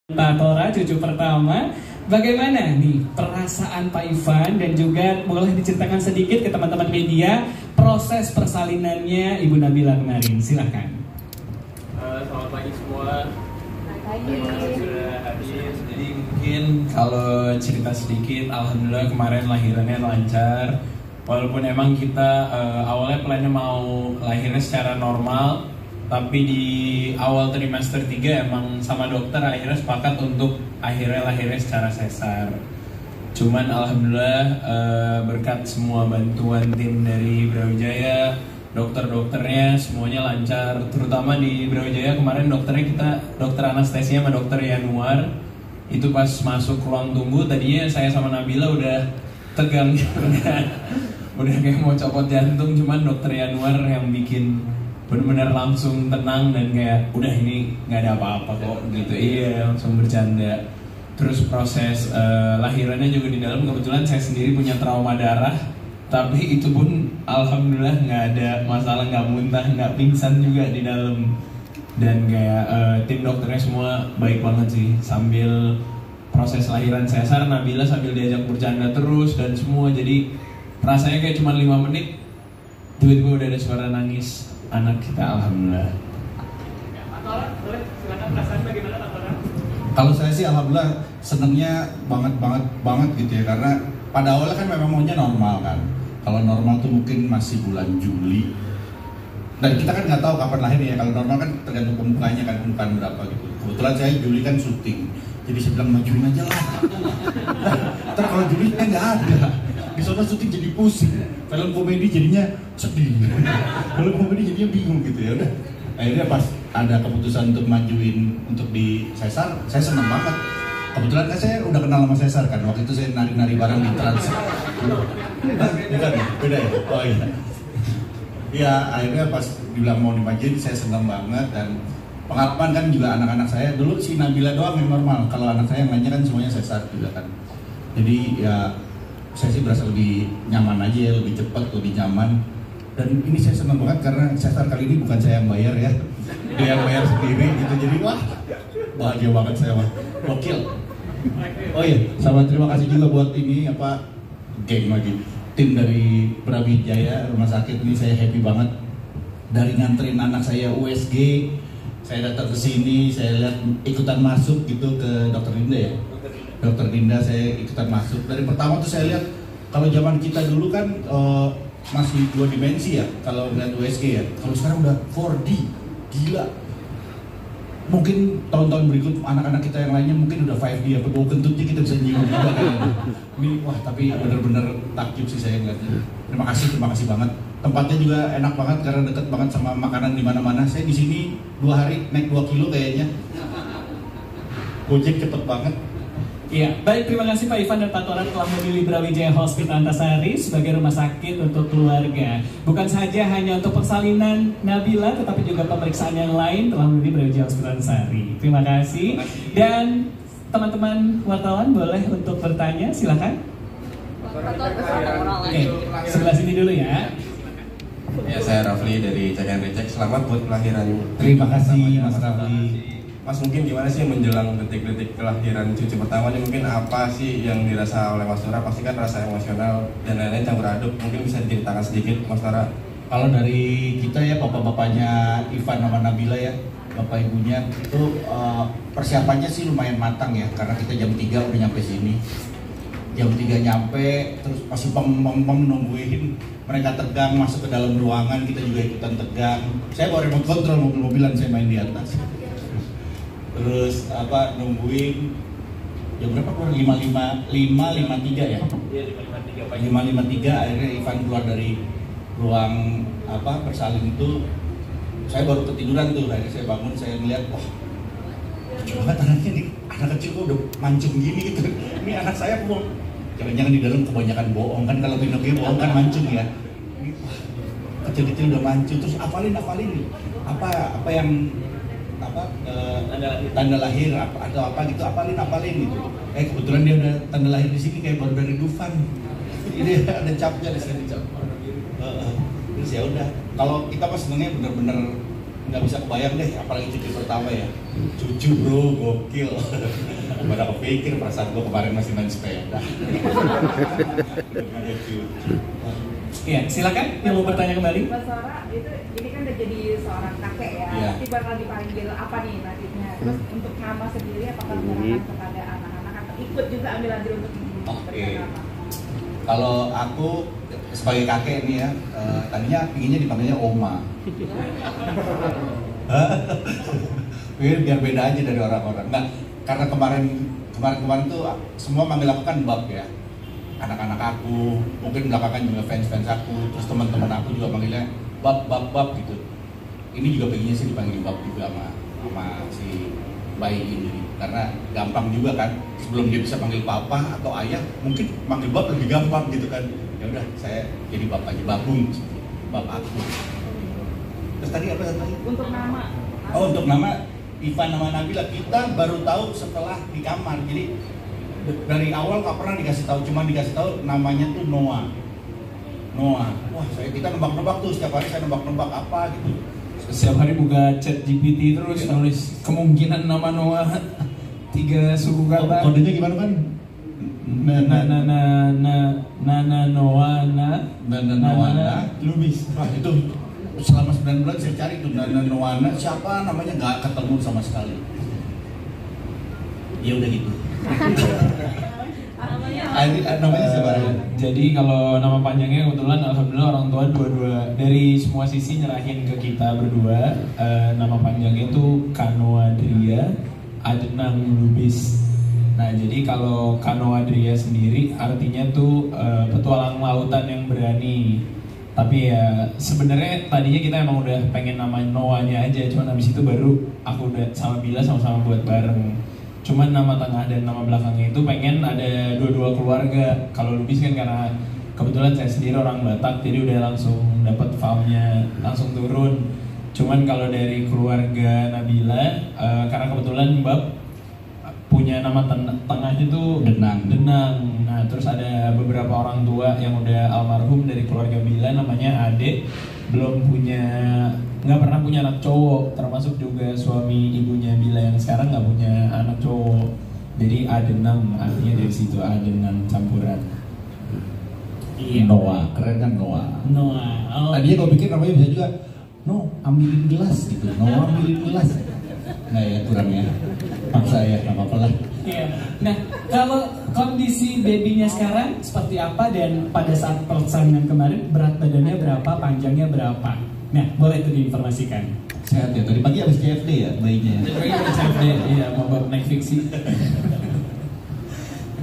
Pak Tora, cucu pertama. Bagaimana nih perasaan Pak Ivan dan juga boleh diceritakan sedikit ke teman-teman media proses persalinannya Ibu Nabila kemarin, silahkan. Selamat pagi semua. Terima kasih sudah hadir. Jadi mungkin kalau cerita sedikit, alhamdulillah kemarin lahirannya lancar. Walaupun emang kita awalnya plannya mau lahirnya secara normal, tapi di awal trimester 3 emang sama dokter akhirnya sepakat untuk akhirnya lahirnya secara sesar. Cuman alhamdulillah berkat semua bantuan tim dari Brawijaya, dokter-dokternya semuanya lancar. Terutama di Brawijaya kemarin dokter anestesi sama dokter Yanuar. Itu pas masuk ruang tunggu tadinya saya sama Nabila udah tegang udah kayak mau copot jantung, cuman dokter Yanuar yang bikin benar-benar langsung tenang dan kayak udah ini nggak ada apa-apa kok gitu. Iya, langsung bercanda. Terus proses lahirannya juga di dalam, kebetulan saya sendiri punya trauma darah, tapi itu pun alhamdulillah nggak ada masalah, nggak muntah, nggak pingsan juga di dalam. Dan kayak tim dokternya semua baik banget sih. Sambil proses lahiran sesar, Nabila sambil diajak bercanda terus dan semua, jadi rasanya kayak cuma 5 menit tiba-tiba udah ada suara nangis anak kita, alhamdulillah. Pak Tora, boleh silakan perasaan bagaimana Pak Tora? Kalau saya sih alhamdulillah senengnya banget gitu ya, karena pada awalnya kan memang maunya normal kan. Kalau normal tuh mungkin masih bulan Juli. Dan kita kan nggak tahu kapan lahirnya ya. Kalau normal kan tergantung pembukanya kan, pembukaan berapa gitu. Kebetulan saya Juli kan syuting, jadi saya bilang majuin aja lah. Ntar kalau Juli kan nggak ada, di sana syuting jadi pusing. Film komedi jadinya sedih, film komedi jadinya bingung gitu ya. Udah, akhirnya pas ada keputusan untuk majuin untuk di sesar, saya senang banget. Kebetulan kan saya udah kenal sama sesar kan, waktu itu saya nari-nari bareng di Trans. Bukan ya? Beda ya? Oh iya. Ya akhirnya pas dibilang mau dimajuin, saya senang banget. Dan pengalaman kan juga anak-anak saya, dulu si Nabila doang yang normal, kalau anak saya yang lainnya kan semuanya sesar juga kan. Jadi ya saya sih berasa lebih nyaman aja ya, lebih cepat, lebih nyaman. Dan ini saya senang banget karena sesar kali ini bukan saya yang bayar ya, dia yang bayar sendiri gitu. Jadi wah bahagia banget saya mah, gokil. Oh iya, sama terima kasih juga buat ini apa geng lagi, tim dari Brawijaya Rumah Sakit ini. Saya happy banget dari nganterin anak saya USG, saya datang ke sini, saya lihat ikutan masuk gitu ke Dokter Dinda ya. Dokter Dinda saya ikutan masuk. Dari pertama tuh saya lihat, kalau zaman kita dulu kan masih 2 dimensi ya kalau lihat USG ya. Kalau sekarang udah 4D, gila. Mungkin tahun-tahun berikut anak-anak kita yang lainnya mungkin udah 5D, apa bau kentutnya kita bisa nyium juga kan. Ini wah, tapi bener-bener takjub sih saya ngeliatnya. Terima kasih banget. Tempatnya juga enak banget karena deket banget sama makanan di mana-mana. Saya di sini 2 hari naik 2 kilo kayaknya. Gojek cepet banget. Iya, baik, terima kasih Pak Ivan dan Pak Tora telah memilih Brawijaya Hospital Antasari sebagai rumah sakit untuk keluarga. Bukan saja hanya untuk persalinan Nabila, tetapi juga pemeriksaan yang lain telah memilih Brawijaya Hospital Antasari. Terima kasih. Dan teman-teman wartawan boleh untuk bertanya, silakan. Oke, sebelah sini dulu ya. Ya, saya Rafli dari Cek and Recheck. Selamat buat kelahiran. Terima kasih Mas Rafli. Mas, mungkin gimana sih menjelang detik-detik kelahiran cucu pertama ini, mungkin apa sih yang dirasa oleh Mas Tora? Pasti kan rasa emosional dan lain-lain campur aduk. Mungkin bisa diceritakan sedikit Mas Tora. Kalau dari kita ya, bapak-bapaknya Ivan sama Nabila ya, bapak ibunya itu persiapannya sih lumayan matang ya, karena kita jam 3 udah nyampe sini. Jam 3 nyampe, terus masih nungguin mereka tegang masuk ke dalam ruangan, kita juga ikutan tegang. Saya bawa remote control mobil-mobilan, saya main di atas. Terus apa, nungguin jam berapa keluar? 5.53 ya? Iya, 5.53 Pak. 5.53 akhirnya Ivan keluar dari ruang apa persalin itu. Saya baru ketiduran tuh, akhirnya saya bangun, saya melihat, wah lucu banget anaknya nih, anak kecil kok udah mancung gini gitu. Ini anak saya belum, jangan-jangan di dalam kebanyakan bohong kan, kalau Pinocchio bohong kan mancung ya. Ini, wah, kecil-kecil udah mancung, terus apalin nih, apa yang apa tanda lahir apa atau apa gitu, apalin gitu. Kebetulan dia udah tanda lahir di sini kayak baru dari Dufan. Ini ada capnya di sini cap. Terus ya udah, kalau kita pas senengnya bener-bener nggak bisa kebayang deh, apalagi cucu pertama ya. Cucu bro, gokil. Pada kepikir perasaan gue kemarin masih main sepeda. Iya, silakan yang mau bertanya kembali. Mas Sora, ini kan udah jadi seorang kakek ya. Iya. Nanti bakal dipanggil apa nih nantinya? Terus untuk nama sendiri apakah menyerahkan kepada anak-anak atau ikut juga ambil andil untuk Oke. nama? Kalau aku sebagai kakek nih ya, tadinya pinginnya dipanggilnya Oma. Biar beda aja dari orang-orang. Nah, karena kemarin tuh semua manggil aku kan Bab ya. Anak-anak aku, mungkin belakangan juga fans aku, terus teman-teman aku juga manggilnya Bab gitu. Ini juga pengennya sih dipanggil Bab juga sama si bayi ini, karena gampang juga kan. Sebelum dia bisa panggil papa atau ayah, mungkin manggil Bab lebih gampang gitu kan. Ya udah, saya jadi Bab aja, Babung, Bab aku. Terus tadi apa tadi? Untuk nama. Oh, untuk nama Ivan sama Nabila kita baru tahu setelah di kamar. Jadi dari awal nggak pernah dikasih tahu, cuma dikasih tahu namanya tuh Noah. Wah, kita nebak-nebak tuh, setiap hari saya nebak-nebak apa gitu. Setiap hari buka chat GPT terus nulis kemungkinan nama Noah 3 suku kata. Kodenya gimana kan? Noah Lubis. Wah, itu selama 9 bulan saya cari tuh Noah siapa namanya, nggak ketemu sama sekali. Ya udah gitu. Namanya siapa? Jadi kalau nama panjangnya kebetulan alhamdulillah orang tua dua-dua dari semua sisi nyerahin ke kita berdua. Nama panjangnya itu Kanoadria Adnang Lubis. Nah, jadi kalau Kanoadria sendiri artinya tuh petualang lautan yang berani. Tapi ya sebenarnya tadinya kita emang udah pengen nama Noahnya aja, cuman habis itu baru aku udah sama Bila sama-sama buat bareng. Cuman nama tengah dan nama belakangnya itu pengen ada dua-dua keluarga. Kalau Lubis kan karena kebetulan saya sendiri orang Batak, jadi udah langsung dapat farmnya langsung turun. Cuman kalau dari keluarga Nabila, karena kebetulan Bab punya nama tengahnya tuh Denang. Nah, terus ada beberapa orang tua yang udah almarhum dari keluarga Bila, namanya Ade, nggak pernah punya anak cowok, termasuk juga suami ibunya Bila yang sekarang nggak punya anak cowok. Jadi Adenang artinya dari situ, Adenang campuran. Iya. Noah, keren kan Noah. Oh. Tadinya gue pikir namanya bisa juga ambilin gelas gitu. Noah ambilin gelas. Nggak ya, kurang ya. Maksa ya, nggak apa-apa lah. Iya. Nah, kalau kondisi babynya sekarang seperti apa dan pada saat persalinan kemarin berat badannya berapa, panjangnya berapa? Nah, boleh itu diinformasikan. Sehat ya, tadi pagi habis CFD ya bayinya. Iya, mau Bab naik fiksi.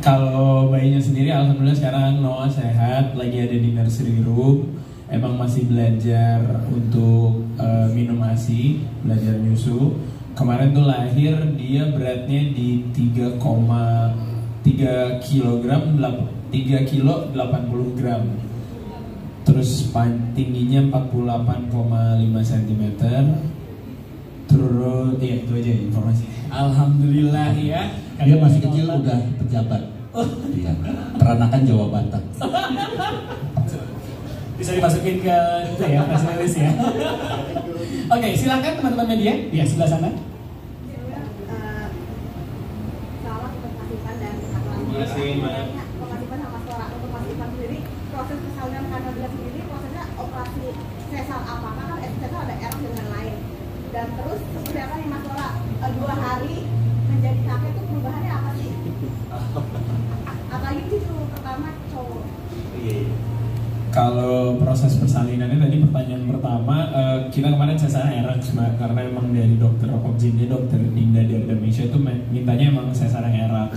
Kalau bayinya sendiri alhamdulillah sekarang Noah sehat, lagi ada di nursery room. Emang masih belajar untuk minum ASI, belajar nyusu. Kemarin tuh lahir dia beratnya di 3 kilo 80 gram. Terus tingginya 48,5 cm. Terus ya itu aja informasi. Alhamdulillah ya. Dia masih kecil udah pejabat. Iya. Peranakan Jawa Batak. Bisa dimasukin ke itu ya, press release ya. Oke, silakan teman-teman media di sebelah sana. Salam untuk Mas Ivan dan Kak Lamia. Terima kasih, Mbak. Untuk Mas Ivan sama Sora, untuk Mas Ivan sendiri proses persalinan Kanabila sendiri prosesnya operasi sesar apakah kan sesar ada error dengan lain, dan terus seperti apa nih Mas Sora 2 hari menjadi kakek itu perubahannya apa sih? Apalagi cucu pertama cowok. Kalau proses persalinannya tadi pertanyaan pertama, kita kemarin sesar RX Mbak, karena emang dari dokter objinnya dokter Dinda dari Indonesia itu mintanya emang sesar RX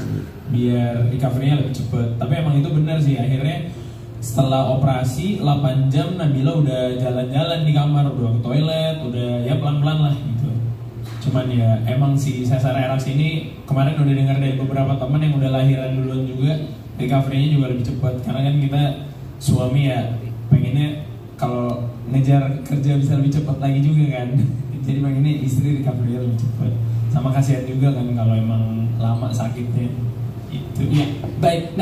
biar recovery-nya lebih cepet. Tapi emang itu benar sih, akhirnya setelah operasi 8 jam Nabila udah jalan-jalan di kamar, udah ke toilet, udah ya pelan-pelan lah gitu. Cuman ya emang si sesar RX ini kemarin udah dengar dari beberapa teman yang udah lahiran duluan juga, recovery-nya juga lebih cepat. Karena kan kita suami ya pengennya kalau ngejar kerja bisa lebih cepat lagi juga kan. Jadi pengennya istri recovery lebih cepat. Sama kasihan juga kan kalau emang lama sakitnya. Itu. Ya, baik. Nah,